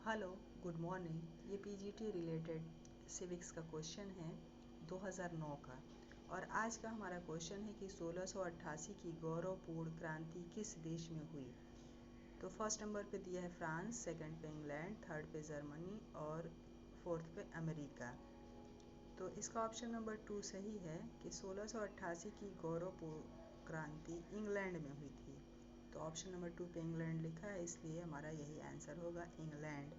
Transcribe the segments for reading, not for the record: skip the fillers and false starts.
Hello, good morning. ये PGT related civics का question है 2009 का। और आज का हमारा क्वेश्चन है कि 1688 की गौरवपूर्ण क्रांति किस देश में हुई। तो फर्स्ट नंबर पे दिया है फ्रांस, सेकंड पे इंग्लैंड, थर्ड पे जर्मनी और फोर्थ पे अमेरिका। तो इसका ऑप्शन नंबर 2 सही है कि 1688 की गौरवपूर्ण क्रांति इंग्लैंड में हुई थी। तो ऑप्शन नंबर 2 पे इंग्लैंड लिखा है, इसलिए हमारा यही आंसर होगा, इंग्लैंड।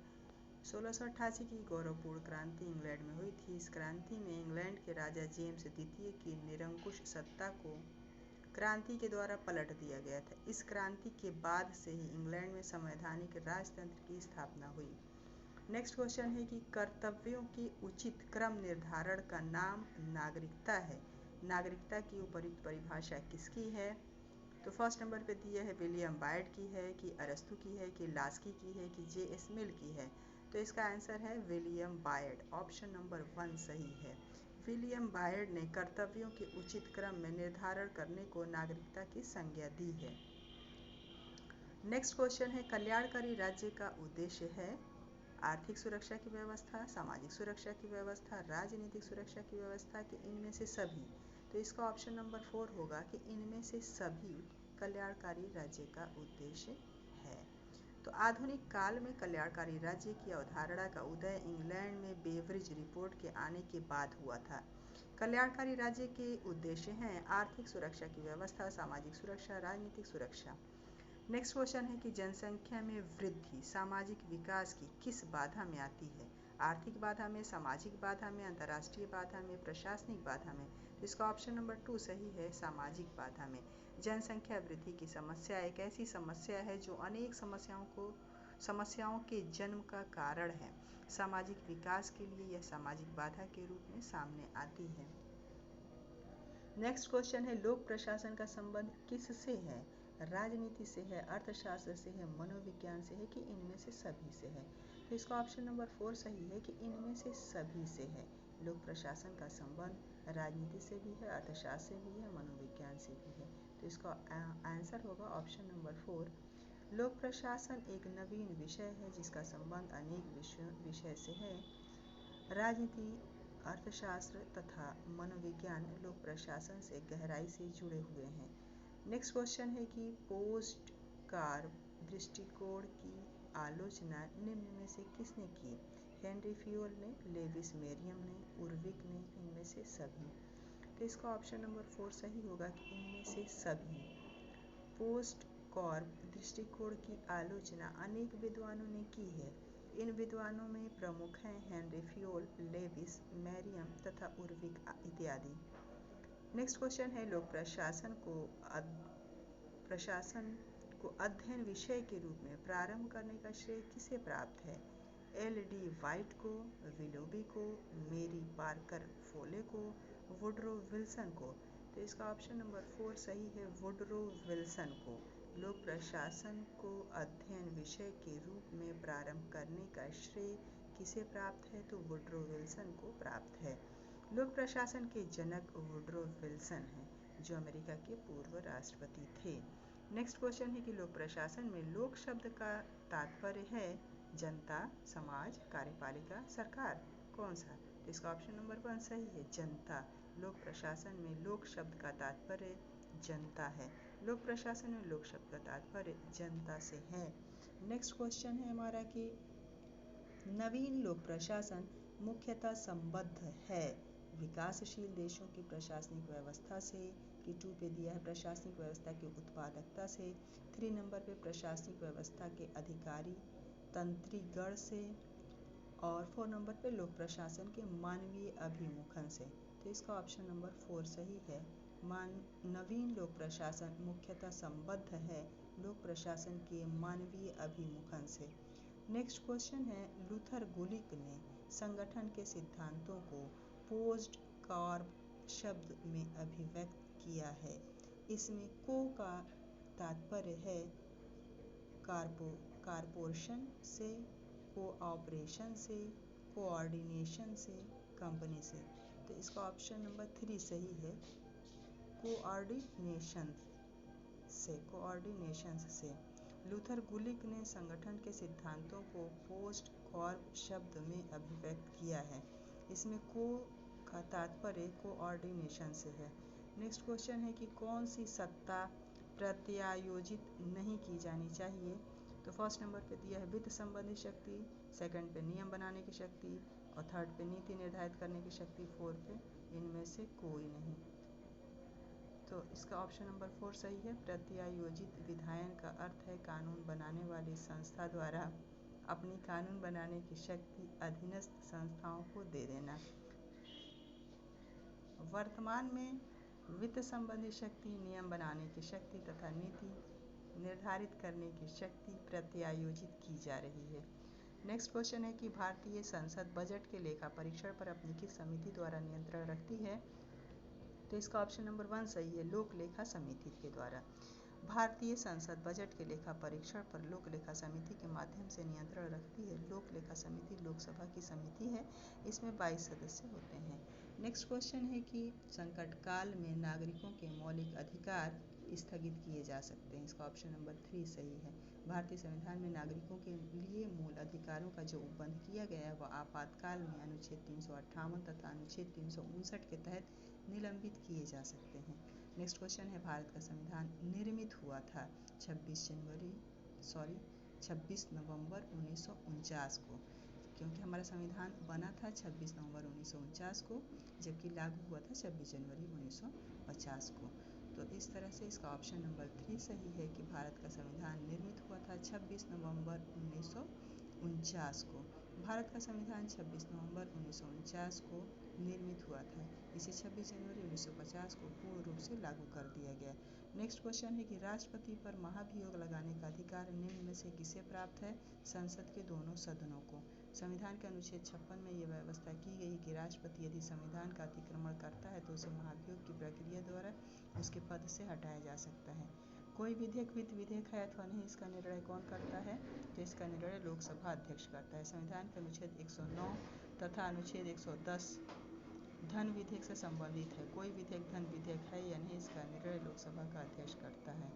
1688 की गौरवपूर्ण क्रांति इंग्लैंड में हुई थी। इस क्रांति में इंग्लैंड के राजा जेम्स द्वितीय की निरंकुश सत्ता को क्रांति के द्वारा पलट दिया गया था। इस क्रांति के बाद से ही इंग्लैंड में संवैधानिक राजतंत्र की स्थापना हुई। नेक्स्ट क्वेश्चन है कि कर्तव्यों के उचित क्रम निर्धारण का नाम नागरिकता है। नागरिकता की उपयुक्त परिभाषा किसकी है? तो फर्स्ट नंबर पे दिया है विलियम बायड की है, कि अरस्तु की है, कि लास्की की है, कि जे.एस. मिल की है। तो इसका आंसर है विलियम बायड। ऑप्शन नंबर 1 सही है। विलियम बायड ने कर्तव्यों के उचित क्रम में निर्धारण करने को नागरिकता की संज्ञा दी है। नेक्स्ट क्वेश्चन है कल्याणकारी राज्य का उद्देश्य है आर्थिक सुरक्षा की व्यवस्था, सामाजिक सुरक्षा की व्यवस्था, राजनीतिक सुरक्षा की व्यवस्था, कि इनमें से सभी। तो इसका ऑप्शन नंबर 4 होगा कि इनमें से सभी कल्याणकारी राज्य का उद्देश्य है। तो आधुनिक काल में कल्याणकारी राज्य की अवधारणा का उदय इंग्लैंड में बेवरिज रिपोर्ट के आने के बाद हुआ था। कल्याणकारी राज्य के उद्देश्य हैं आर्थिक सुरक्षा की व्यवस्था, सामाजिक सुरक्षा, राजनीतिक सुरक्षा। नेक्स्ट क्वेश्चन है कि जनसंख्या में वृद्धि सामाजिक विकास की किस बाधा में आती है? आर्थिक बाधा में, सामाजिक बाधा में, अंतर्राष्ट्रीय बाधा में, प्रशासनिक बाधा में। तो इसका ऑप्शन नंबर 2 सही है, सामाजिक बाधा में। जनसंख्या वृद्धि की समस्या एक ऐसी समस्या है जो अनेक समस्याओं के जन्म का कारण है। सामाजिक विकास के लिए यह सामाजिक बाधा के रूप में सामने आती है। नेक्स्ट क्वेश्चन है लोक प्रशासन का संबंध किससे है? राजनीति से है, अर्थशास्त्र से है, मनोविज्ञान से है, कि इनमें से सभी से है। तो इसका ऑप्शन नंबर 4 सही है कि इनमें से सभी से है। लोक प्रशासन का संबंध राजनीति से भी है, अर्थशास्त्र से भी है, मनोविज्ञान से भी है। तो इसका आंसर होगा ऑप्शन नंबर 4। लोक प्रशासन एक नवीन विषय है जिसका संबंध अनेक विषय से है। राजनीति, अर्थशास्त्र तथा मनोविज्ञान लोक प्रशासन से गहराई से जुड़े हुए हैं। नेक्स्ट क्वेश्चन है कि पोस्ट कार्ड दृष्टिकोण की आलोचना निम्न में से किसने की? हेनरी फ्यूल ने, लेविस मेरियम ने, उर्विक ने, इनमें से सभी। तो इसका ऑप्शन नंबर 4 सही होगा कि इनमें से सभी। पोस्ट कॉर्प दृष्टिकोण की आलोचना अनेक विद्वानों ने की है। इन विद्वानों में प्रमुख हैं हेनरी फ्यूल, लेविस, मेरियम तथा उर्विक इत्यादि। नेक्स्ट क्वेश्चन है लोक प्रशासन को अध्ययन विषय के रूप में प्रारंभ करने का श्रेय किसे प्राप्त है? एल.डी. वाइट को, विलोबी को, मेरी पार्कर फोले को, वुडरो विल्सन को। तो इसका ऑप्शन नंबर 4 सही है, वुडरो विल्सन को। लोक प्रशासन को अध्ययन विषय के रूप में प्रारंभ करने का श्रेय किसे प्राप्त है? तो वुडरो विल्सन को प्राप्त है। लोक प्रशासन के जनक वुडरो विल्सन हैं, जो अमेरिका के पूर्व राष्ट्रपति थे। नेक्स्ट क्वेश्चन है कि लोक प्रशासन में लोक शब्द का तात्पर्य है जनता, समाज, कार्यपालिका, सरकार। कौन सा? तो इसका ऑप्शन नंबर 1 सही है, जनता। लोक प्रशासन में लोक शब्द का तात्पर्य जनता है। लोक प्रशासन में लोक शब्द का तात्पर्य जनता से है। नेक्स्ट क्वेश्चन है हमारा कि नवीन लोक प्रशासन मुख्यतः संबद्ध है विकासशील देशों की प्रशासनिक व्यवस्था से, कि 2 पे दिया है प्रशासनिक व्यवस्था की उत्पादकता से, 3 नंबर पे प्रशासनिक व्यवस्था के अधिकारी तंत्रीगण से, और 4 नंबर पे लोक प्रशासन के मानवीय अभिमुखन से। तो इसका ऑप्शन नंबर 4 सही है। नवीन लोक प्रशासन मुख्यतः संबद्ध है लोक प्रशासन के मानवीय अभिमुखन से। नेक्स्ट क्वेश्चन है लूथर गुलिक ने संगठन के सिद्धांतों को पोस्ट कार्प शब्द में अभिव्यक्त किया है। इसमें को का तात्पर्य है कारपोरेशन से, कोऑपरेशन से, कोऑर्डिनेशन से, कंपनी से। तो इसका ऑप्शन नंबर 3 सही है, कोऑर्डिनेशन से। लूथर गुलिक ने संगठन के सिद्धांतों को पोस्ट कॉर्प शब्द में अभिव्यक्त किया है। इसमें को का तात्पर्य कोऑर्डिनेशन से है। नेक्स्ट क्वेश्चन है कि कौन सी सत्ता प्रत्यायोजित नहीं की जानी चाहिए। तो फर्स्ट नंबर पे दिया है वित्त संबंधी शक्ति, सेकंड पे नियम बनाने की शक्ति और थर्ड पे नीति निर्धारित करने की शक्ति, फोर्थ पे इनमें से कोई नहीं। तो इसका ऑप्शन नंबर 4 सही है। प्रत्यायोजित विधायन का अर्थ है कानून बनाने वाली संस्था द्वारा अपनी कानून बनाने की शक्ति अधीनस्थ संस्थाओं को दे देना। वर्तमान में वित्त संबंधी शक्ति, नियम बनाने की शक्ति तथा नीति निर्धारित करने की शक्ति प्रत्यायोजित की जा रही है। नेक्स्ट क्वेश्चन है कि भारतीय संसद बजट के लेखा परीक्षण पर अपनी किस समिति द्वारा नियंत्रण रखती है। तो इसका ऑप्शन नंबर 1 सही है, लोक लेखा समिति के द्वारा। भारतीय संसद बजट के लेखा परीक्षण पर लोक लेखा समिति के माध्यम से नियंत्रण रखती है। लोक लेखा समिति लोकसभा की समिति है, इसमें 22 सदस्य होते हैं। नेक्स्ट क्वेश्चन है कि संकट काल में नागरिकों के मौलिक अधिकार स्थगित किए जा सकते हैं। इसका ऑप्शन नंबर 3 सही है। भारतीय संविधान में नागरिकों के लिए मूल अधिकारों का जो उपबंध किया गया है वह आपातकाल में अनुच्छेद 358 तथा अनुच्छेद 359 के तहत निलंबित किए जा सकते हैं। नेक्स्ट क्वेश्चन है भारत का संविधान निर्मित हुआ था 26 नवंबर 1949 को, क्योंकि हमारा संविधान बना था 26 नवंबर 1949 को, जबकि लागू हुआ था 26 जनवरी 1950 को। तो इस तरह से इसका ऑप्शन नंबर 3 सही है कि भारत का संविधान निर्मित हुआ था 26 नवंबर 1949 को। भारत का संविधान 26 नवंबर 1949 को निर्मित हुआ था। इसे 26 जनवरी 1950 को पूर्ण रूप से लागू कर दिया गया। नेक्स्ट क्वेश्चन है कि राष्ट्रपति पर महाभियोग लगाने का अधिकार निम्न में से किसे प्राप्त है। संसद के दोनों सदनों को। संविधान के अनुच्छेद 56 में यह व्यवस्था की गई कि राष्ट्रपति यदि संविधान का अतिक्रमण करता है तो उसे महाभियोग की प्रक्रिया द्वारा उसके पद से हटाया जा सकता है। कोई विधेयक वित्त विधेयक है अथवा नहीं, इसका निर्णय कौन करता है। तो इसका निर्णय लोकसभा अध्यक्ष करता है। संविधान के अनुच्छेद 109 तथा अनुच्छेद 110 धन विधेयक से संबंधित है। कोई विधेयक धन विधेयक है या नहीं, इसका निर्णय लोकसभा का अध्यक्ष करता है।